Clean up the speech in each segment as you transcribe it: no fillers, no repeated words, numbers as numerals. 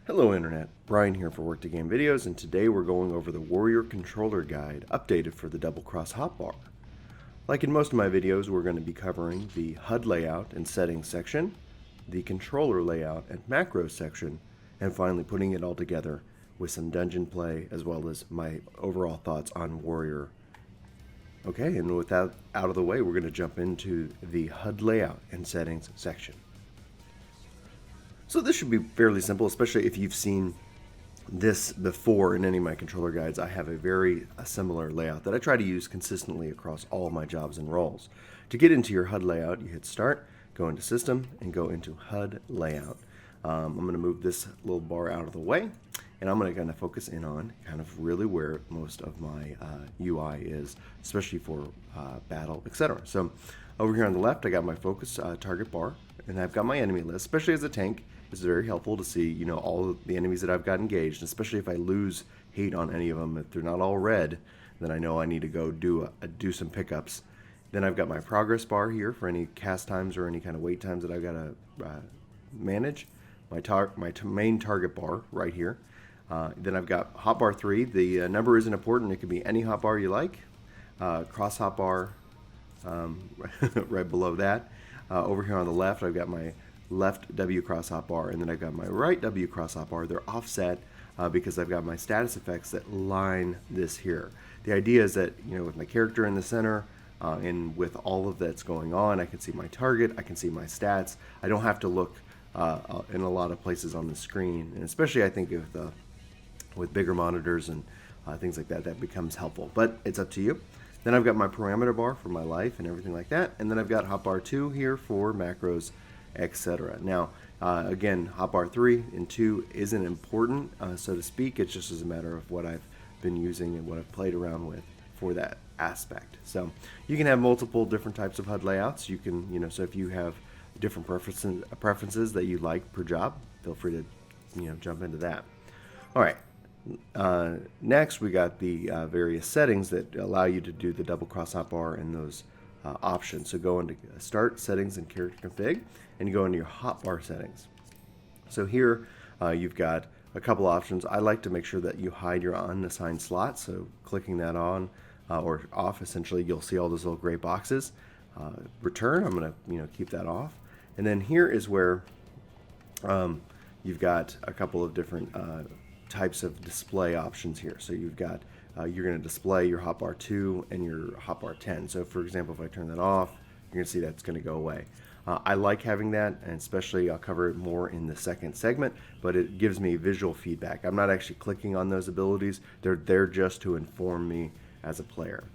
Hello Internet, Brian here for Work to Game Videos, and today we're going over the Warrior Controller Guide updated for the double cross hotbar. Like in most of my videos, we're going to be covering the HUD layout and settings section, the controller layout and macros section, and finally putting it all together with some dungeon play as well as my overall thoughts on Warrior. Okay, and with that out of the way, we're going to jump into the HUD layout and settings section. So this should be fairly simple, especially if you've seen this before in any of my controller guides. I have a similar layout that I try to use consistently across all of my jobs and roles. To get into your HUD layout, you hit Start, go into System, and go into HUD Layout. I'm going to move this little bar out of the way, and I'm going to kind of focus in on kind of really where most of my UI is, especially for battle, etc. So over here on the left, I got my focus target bar, and I've got my enemy list. Especially as a tank, it's very helpful to see, all of the enemies that I've got engaged, especially if I lose hate on any of them. If they're not all red, then I know I need to go do some pickups. Then I've got my progress bar here for any cast times or any kind of wait times that I've got to manage. My main target bar right here. Then I've got hotbar 3. The number isn't important. It could be any hotbar you like. Cross hotbar right below that. Over here on the left, I've got my left W cross hotbar, and then I've got my right W cross hotbar. They're offset because I've got my status effects that line this here. The idea is that, with my character in the center and with all of that's going on, I can see my target, I can see my stats. I don't have to look in a lot of places on the screen, and especially I think with bigger monitors and things like that, that becomes helpful. But it's up to you. Then I've got my parameter bar for my life and everything like that, and then I've got hotbar 2 here for macros, etc. Now, again, hotbar 3 and 2 isn't important, so to speak. It's just as a matter of what I've been using and what I've played around with for that aspect. So you can have multiple different types of HUD layouts. You can, so if you have different preferences that you like per job, feel free to, jump into that. All right. Next, we got the various settings that allow you to do the double cross hotbar and those options. So go into Start, Settings, and Character Config, and you go into your hotbar settings. So here you've got a couple options. I like to make sure that you hide your unassigned slots. So clicking that on or off, essentially, you'll see all those little gray boxes. Return, I'm going to keep that off. And then here is where you've got a couple of different types of display options here. So you've got you're going to display your hotbar 2 and your hotbar 10. So for example, if I turn that off, you're going to see that's going to go away. I like having that, and especially I'll cover it more in the second segment, but it gives me visual feedback. I'm not actually clicking on those abilities. They're there just to inform me as a player.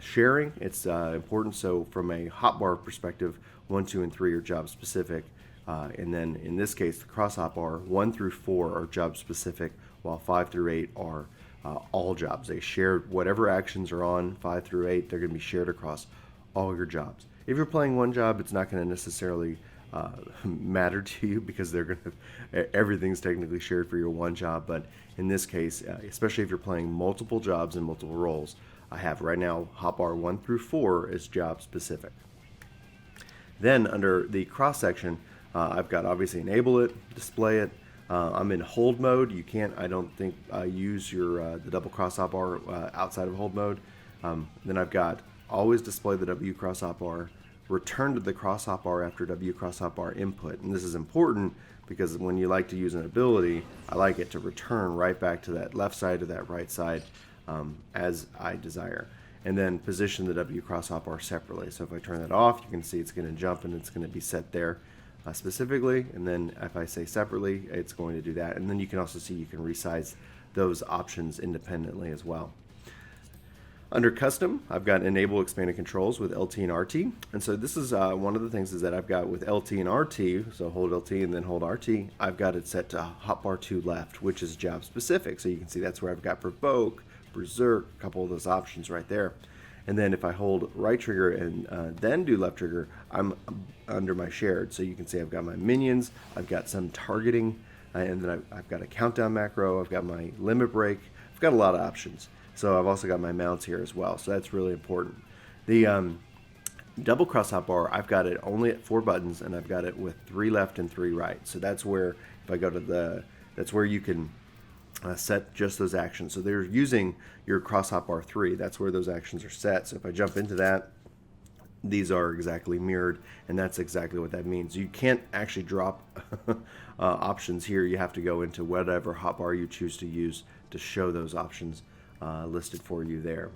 Sharing, it's important. So from a hotbar perspective, 1, 2, and 3 are job specific. And then in this case, the cross hotbar 1 through 4 are job specific, while 5 through 8 are all jobs. They share whatever actions are on 5 through 8. They're going to be shared across all your jobs. If you're playing one job, it's not going to necessarily matter to you because everything's technically shared for your one job. But in this case, especially if you're playing multiple jobs and multiple roles, I have right now hotbar 1 through 4 is job specific. Then under the cross section, I've got obviously enable it, display it. I'm in hold mode. You can't, I don't think, use your the double cross hotbar outside of hold mode. Then I've got always display the W cross hotbar, return to the cross hotbar after W cross hotbar input. And this is important because when you like to use an ability, I like it to return right back to that left side or that right side as I desire. And then position the W cross hotbar separately. So if I turn that off, you can see it's going to jump and it's going to be set there specifically. And then if I say separately, it's going to do that. And then you can also see you can resize those options independently as well. Under custom, I've got enable expanded controls with LT and RT. And so this is one of the things is that I've got with LT and RT, so hold LT and then hold RT, I've got it set to hotbar 2 left, which is job specific. So you can see that's where I've got provoke, berserk, a couple of those options right there. And then if I hold right trigger and then do left trigger, I'm under my shared. So you can see I've got my minions, I've got some targeting, and then I've got a countdown macro, I've got my limit break, I've got a lot of options. So I've also got my mounts here as well. So that's really important. The double cross hotbar, I've got it only at 4 buttons, and I've got it with 3 left and 3 right. So that's where if I go to the that's where you can set just those actions. So they're using your cross hotbar 3. That's where those actions are set. So if I jump into that, these are exactly mirrored, and that's exactly what that means. You can't actually drop options here. You have to go into whatever hotbar you choose to use to show those options listed for you there.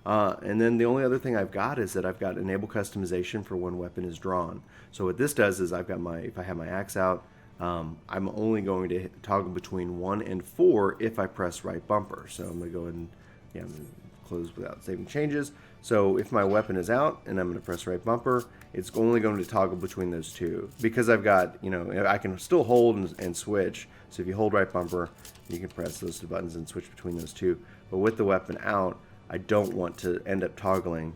And then the only other thing I've got is that I've got enable customization for when weapon is drawn. So what this does is I've got if I have my axe out, I'm only going to toggle between 1 and 4 if I press right bumper. So I'm going to go ahead and I'm going to close without saving changes. So if my weapon is out and I'm going to press right bumper, it's only going to toggle between those two. Because I've got, I can still hold and switch. So if you hold right bumper, you can press those two buttons and switch between those two. But with the weapon out, I don't want to end up toggling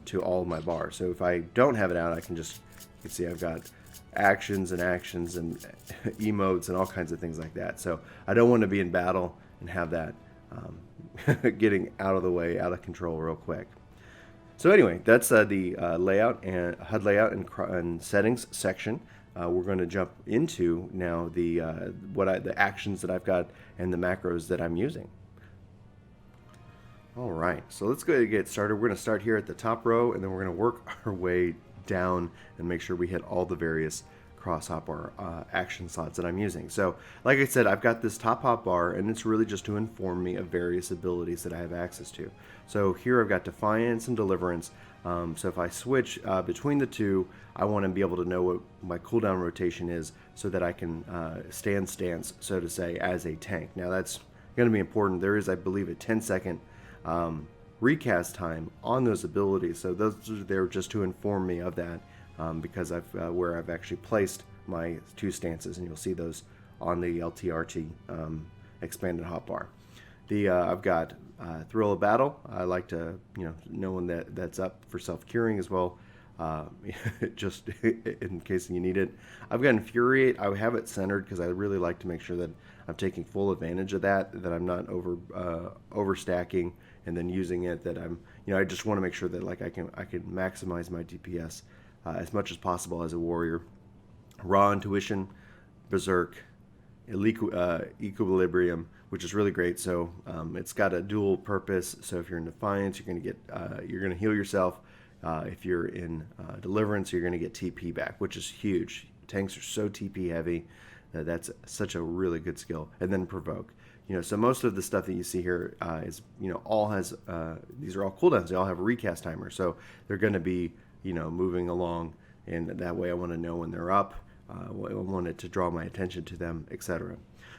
to all of my bars. So if I don't have it out, I can just, you can see I've got actions and emotes and all kinds of things like that. So I don't want to be in battle and have that getting out of the way, out of control real quick. So anyway, that's the layout and HUD layout and settings section. We're going to jump into now the actions that I've got and the macros that I'm using. All right, so let's go ahead and get started. We're going to start here at the top row, and then we're going to work our way down and make sure we hit all the various cross hotbar action slots that I'm using. So like I said, I've got this top hotbar, and it's really just to inform me of various abilities that I have access to. So here I've got Defiance and Deliverance. So if I switch between the two, I want to be able to know what my cooldown rotation is so that I can stand stance, so to say, as a tank. Now that's going to be important. There is, I believe, a 10-second recast time on those abilities, so those are there just to inform me of that, because where I've actually placed my two stances, and you'll see those on the LTRT expanded hotbar. I've got Thrill of Battle. I like to know when that's up for self-curing as well, just in case you need it. I've got Infuriate. I have it centered because I really like to make sure that I'm taking full advantage of that I'm not overstacking and then using it, that I just want to make sure that I can maximize my DPS as much as possible as a warrior. Raw Intuition, Berserk, Equilibrium, which is really great. So it's got a dual purpose. So if you're in Defiance, you're going to heal yourself. If you're in Deliverance, you're going to get TP back, which is huge. Tanks are so TP heavy. That's such a really good skill. And then Provoke. So most of the stuff that you see here is, all has, these are all cooldowns. They all have a recast timer. So they're going to be, moving along. And that way I want to know when they're up. I want it to draw my attention to them, etc.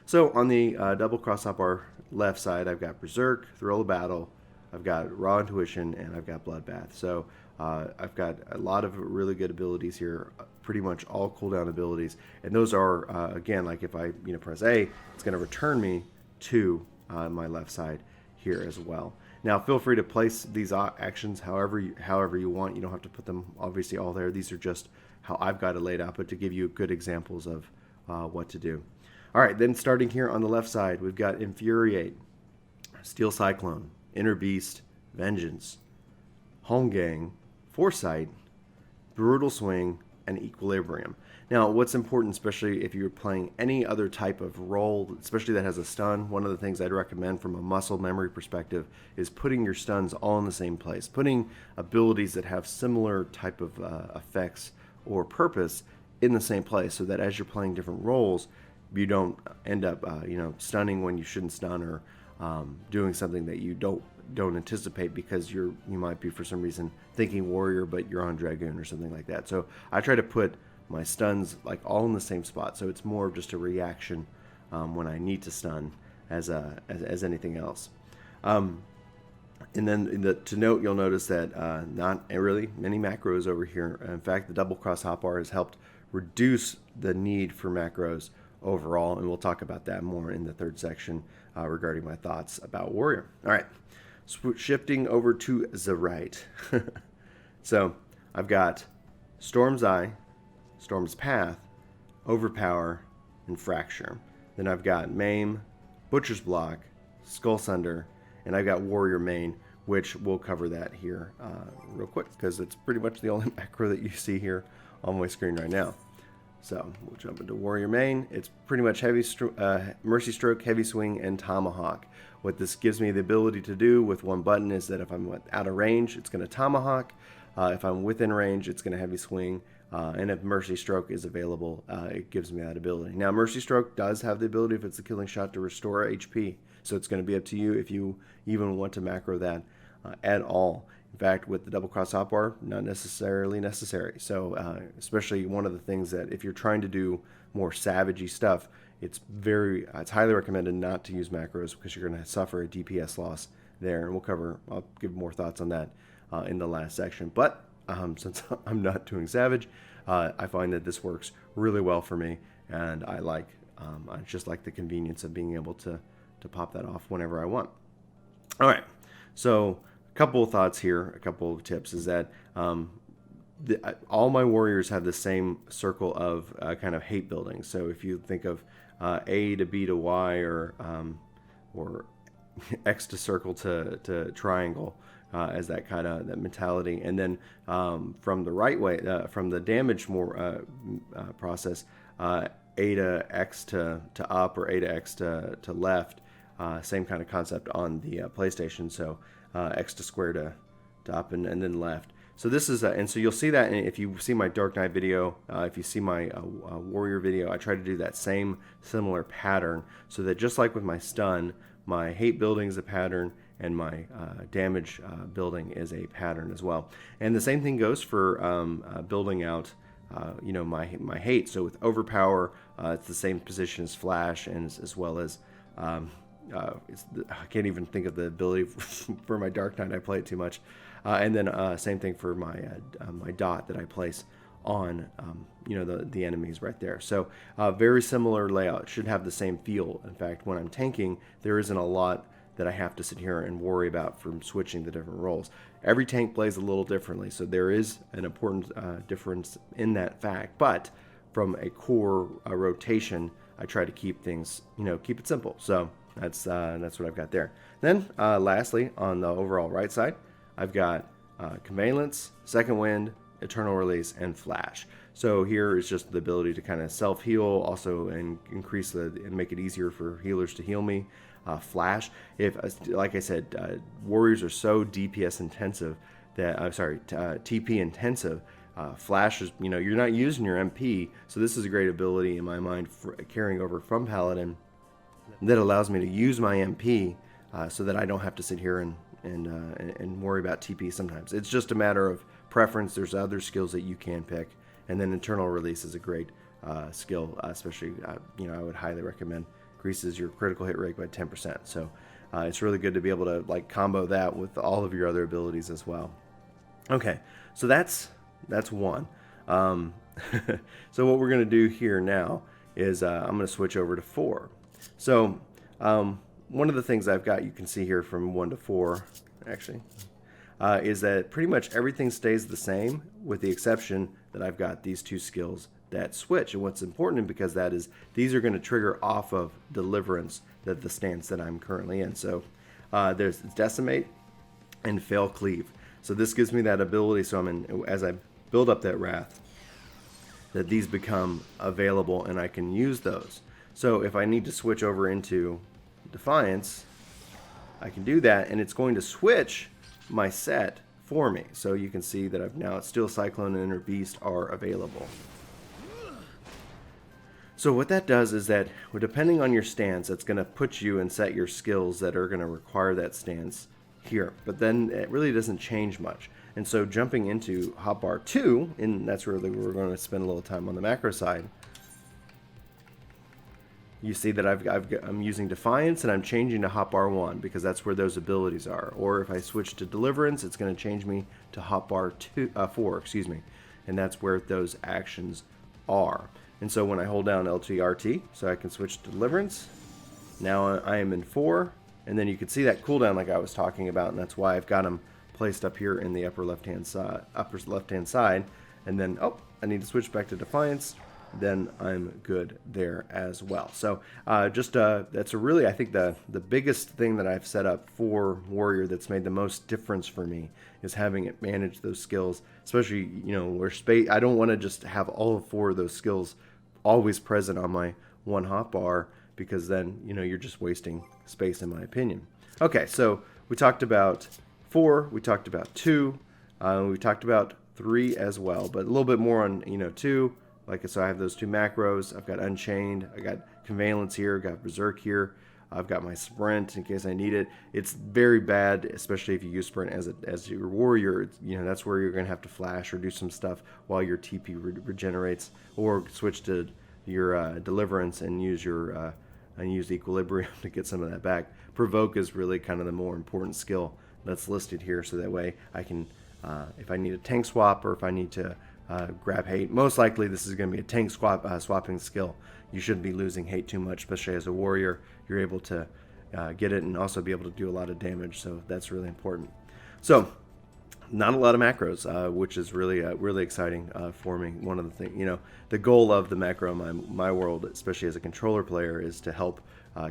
So on the double cross hotbar left side, I've got Berserk, Thrill of Battle, I've got Raw Intuition, and I've got Bloodbath. So I've got a lot of really good abilities here, pretty much all cooldown abilities. And those are, again, like if I press A, it's going to return me to my left side here as well. Now feel free to place these actions however you want. You don't have to put them obviously all there. These are just how I've got it laid out, but to give you good examples of what to do. All right, then starting here on the left side, we've got Infuriate, Steel Cyclone, Inner Beast, Vengeance, Home Gang, Foresight, Brutal Swing, and Equilibrium. Now, what's important, especially if you're playing any other type of role, especially that has a stun, one of the things I'd recommend from a muscle memory perspective is putting your stuns all in the same place, putting abilities that have similar type of effects or purpose in the same place, so that as you're playing different roles, you don't end up stunning when you shouldn't stun, or doing something that you don't anticipate because you might be for some reason thinking warrior but you're on dragoon or something like that. So I try to put my stuns all in the same spot, so it's more of just a reaction when I need to stun as anything else. And then to note, you'll notice that not really many macros over here. In fact, the double cross hotbar has helped reduce the need for macros overall, and we'll talk about that more in the third section regarding my thoughts about warrior. All right, shifting over to the right. So I've got Storm's Eye, Storm's Path, Overpower, and Fracture. Then I've got Maim, Butcher's Block, Skull Sunder, and I've got Warrior Main, which we'll cover that here real quick because it's pretty much the only macro that you see here on my screen right now. So we'll jump into Warrior Main. It's pretty much Mercy Stroke, Heavy Swing, and Tomahawk. What this gives me the ability to do with one button is that if I'm out of range, it's going to Tomahawk. If I'm within range, it's going to Heavy Swing. And if Mercy Stroke is available, it gives me that ability. Now, Mercy Stroke does have the ability, if it's a killing shot, to restore HP. So it's going to be up to you if you even want to macro that at all. In fact, with the double cross hotbar, not necessarily necessary. So especially one of the things that if you're trying to do more savagey stuff, it's highly recommended not to use macros because you're going to suffer a DPS loss there. And I'll give more thoughts on that in the last section. But since I'm not doing savage, I find that this works really well for me, and I just like the convenience of being able to pop that off whenever I want. All right, so a couple of thoughts here, a couple of tips is that all my warriors have the same circle of kind of hate building. So if you think of A to B to Y or X to circle to triangle as that kind of that mentality, and then from the right way, from the damage process, A to X to up or A to X to left, same kind of concept on the PlayStation. So X to square to up and then left. So this is and so you'll see that if you see my Dark Knight video, if you see my Warrior video, I try to do that same similar pattern, so that just like with my stun, my hate building is a pattern and my damage building is a pattern as well. And the same thing goes for building out my hate. So with overpower, it's the same position as flash, and as well as I can't even think of the ability for my Dark Knight. I play it too much. And then same thing for my my dot that I place on the enemies right there. So very similar layout. It should have the same feel. In fact, when I'm tanking, there isn't a lot that I have to sit here and worry about from switching the different roles. Every tank plays a little differently, so there is an important difference in that fact. But from a core rotation, I try to keep things, keep it simple. So that's what I've got there. Then lastly, on the overall right side, I've got Conveylance, Second Wind, Eternal Release, and Flash. So here is just the ability to kind of self-heal, also and increase and make it easier for healers to heal me. Flash, like I said, warriors are so DPS intensive that TP intensive. Flash is, you're not using your MP, so this is a great ability in my mind for carrying over from Paladin that allows me to use my MP so that I don't have to sit here and worry about TP sometimes. It's just a matter of preference. There's other skills that you can pick, and then Eternal Release is a great skill, especially I would highly recommend. Increases your critical hit rate by 10%. So it's really good to be able to combo that with all of your other abilities as well. Okay, so that's one. So what we're going to do here now is I'm going to switch over to 4. So one of the things I've got, you can see here from 1 to 4, actually, is that pretty much everything stays the same with the exception that I've got these two skills that switch. And what's important, because that is, these are going to trigger off of Deliverance, the stance that I'm currently in. So there's Decimate and Fail Cleave. So this gives me that ability, so as I build up that Wrath, that these become available and I can use those. So if I need to switch over into Defiance, I can do that, and it's going to switch my set for me. So you can see that it's still Cyclone and Inner Beast are available. So what that does is that, depending on your stance, it's going to put you and set your skills that are going to require that stance here. But then it really doesn't change much. And so jumping into hotbar 2, and that's really where we're going to spend a little time on the macro side, you see that I'm using Defiance and I'm changing to hotbar 1 because that's where those abilities are. Or if I switch to Deliverance, it's going to change me to hotbar 4, and that's where those actions are. And so when I hold down LT/RT, so I can switch to Deliverance, now I am in 4, and then you can see that cooldown like I was talking about, and that's why I've got them placed up here in the upper left-hand side, and then, I need to switch back to Defiance, then I'm good there as well. So that's really, I think, the biggest thing that I've set up for Warrior that's made the most difference for me is having it manage those skills, especially, where space, I don't want to just have all 4 of those skills always present on my one hotbar, because then, you're just wasting space, in my opinion. Okay, so we talked about 4, we talked about 2, we talked about 3 as well, but a little bit more on 2. So I have those 2 macros. I've got Unchained, I got Convalence here, got Berserk here. I've got my Sprint in case I need it. It's very bad, especially if you use Sprint as your warrior. That's where you're going to have to flash or do some stuff while your TP regenerates, or switch to your Deliverance and use your Equilibrium to get some of that back. Provoke is really kind of the more important skill that's listed here, so that way I can, if I need a tank swap or if I need to grab hate. Most likely this is going to be a tank swapping skill. You shouldn't be losing hate too much, especially as a warrior. You're able to get it and also be able to do a lot of damage, so that's really important. So not a lot of macros, which is really exciting for me. One of the things, the goal of the macro in my world, especially as a controller player, is to help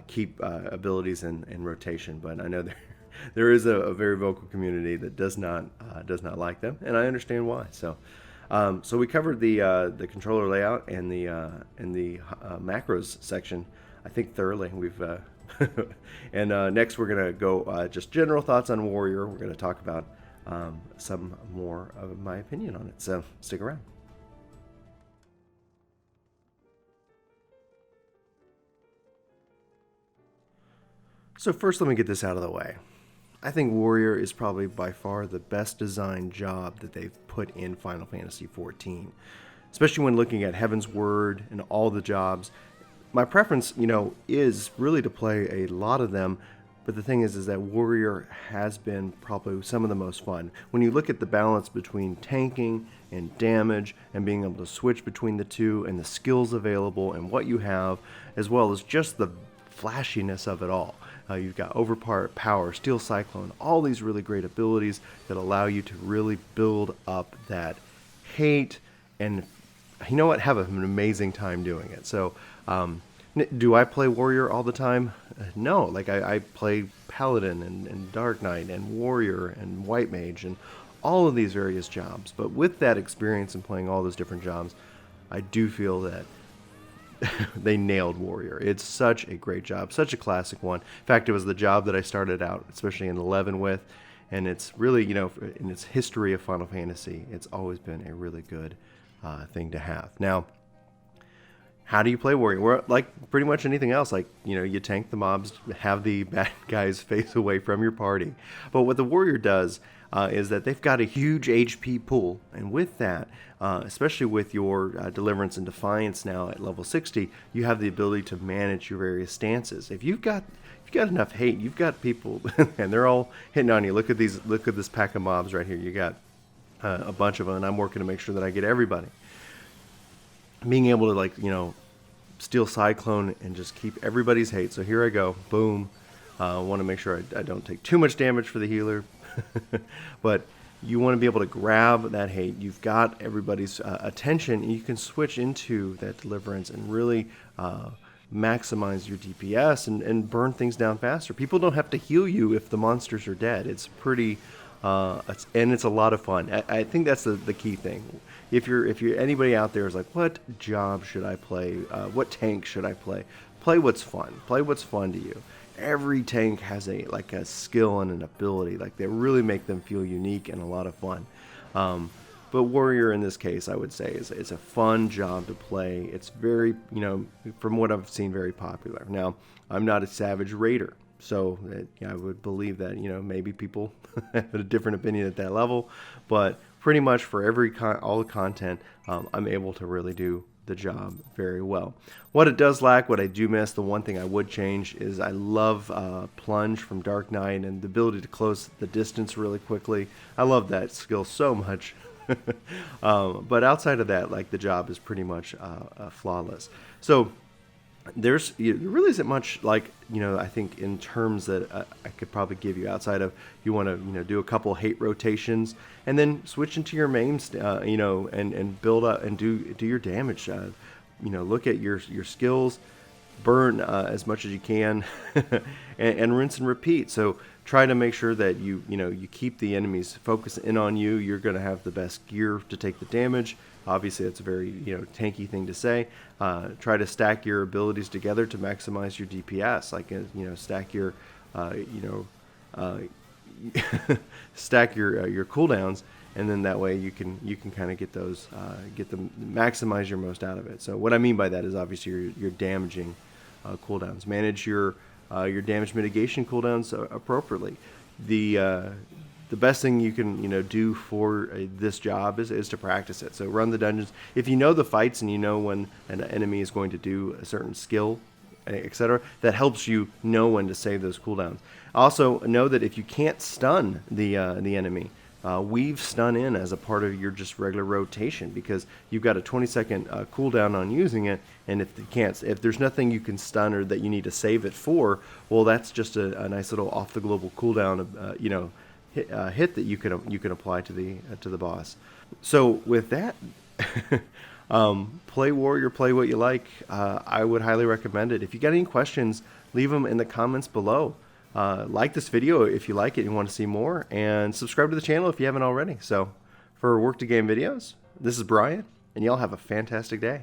keep abilities in rotation. But I know there is a very vocal community that does not like them, and I understand why. So we covered the controller layout and the macros section, I think, thoroughly. We've and next we're gonna go just general thoughts on Warrior. We're gonna talk about some more of my opinion on it. So stick around. So first, let me get this out of the way. I think Warrior is probably by far the best designed job that they've put in Final Fantasy XIV, especially when looking at Heaven's Word and all the jobs. My preference, is really to play a lot of them, but the thing is that Warrior has been probably some of the most fun. When you look at the balance between tanking and damage and being able to switch between the two, and the skills available and what you have, as well as just the flashiness of it all. You've got Overpower, Steel Cyclone, all these really great abilities that allow you to really build up that hate and, have an amazing time doing it. So, do I play Warrior all the time? No. I play Paladin and Dark Knight and Warrior and White Mage and all of these various jobs. But with that experience in playing all those different jobs, I do feel that they nailed Warrior. It's such a great job, such a classic one. In fact, it was the job that I started out, especially in 11 with, and it's really, in its history of Final Fantasy, it's always been a really good thing to have. Now, how do you play Warrior? Well, like pretty much anything else, you tank the mobs, have the bad guys face away from your party. But what the Warrior does is that they've got a huge HP pool, and with that, especially with your Deliverance and Defiance now at level 60, you have the ability to manage your various stances. If you've got enough hate, you've got people, and they're all hitting on you. Look at this pack of mobs right here. You got a bunch of them, and I'm working to make sure that I get everybody. Being able to Steel Cyclone and just keep everybody's hate. So here I go, boom. I want to make sure I don't take too much damage for the healer. But you want to be able to grab that hate. You've got everybody's attention, and you can switch into that Deliverance and really maximize your DPS and burn things down faster. People don't have to heal you if the monsters are dead. It's pretty, and it's a lot of fun. I think that's the key thing. If you're anybody out there is like, what job should I play? What tank should I play? Play what's fun. Play what's fun to you. Every tank has a skill and an ability. They really make them feel unique and a lot of fun. But Warrior in this case, I would say, is a fun job to play. It's very, from what I've seen, very popular. Now, I'm not a Savage Raider, so I would believe that, maybe people have a different opinion at that level. But pretty much for all the content, I'm able to really do the job very well. What it does lack, what I do miss, the one thing I would change is I love Plunge from Dark Knight and the ability to close the distance really quickly. I love that skill so much. But outside of that, the job is pretty much flawless. So there really isn't much I think in terms that I could probably give you outside of you want to do a couple hate rotations and then switch into your main and build up and do your damage. Look at your skills, burn as much as you can, and rinse and repeat. So try to make sure that you keep the enemies focused in on you. You're going to have the best gear to take the damage. Obviously, that's a very tanky thing to say. Try to stack your abilities together to maximize your DPS. Like stack your stack your cooldowns, and then that way you can kind of get them maximize your most out of it. So what I mean by that is obviously your damaging cooldowns. Manage your damage mitigation cooldowns appropriately. The best thing you can do for this job is to practice it. So run the dungeons. If you know the fights and you know when an enemy is going to do a certain skill, etc., that helps you know when to save those cooldowns. Also know that if you can't stun the enemy, weave stun in as a part of your just regular rotation, because you've got a 20-second cooldown on using it, and if there's nothing you can stun or that you need to save it for, well, that's just a nice little off the global cooldown of hit that you can apply to the boss. So with that, play Warrior, play what you like. I would highly recommend it. If you got any questions, leave them in the comments below. Like this video if you like it and you want to see more, and subscribe to the channel if you haven't already. So for Work to Game videos, this is Brian, and y'all have a fantastic day.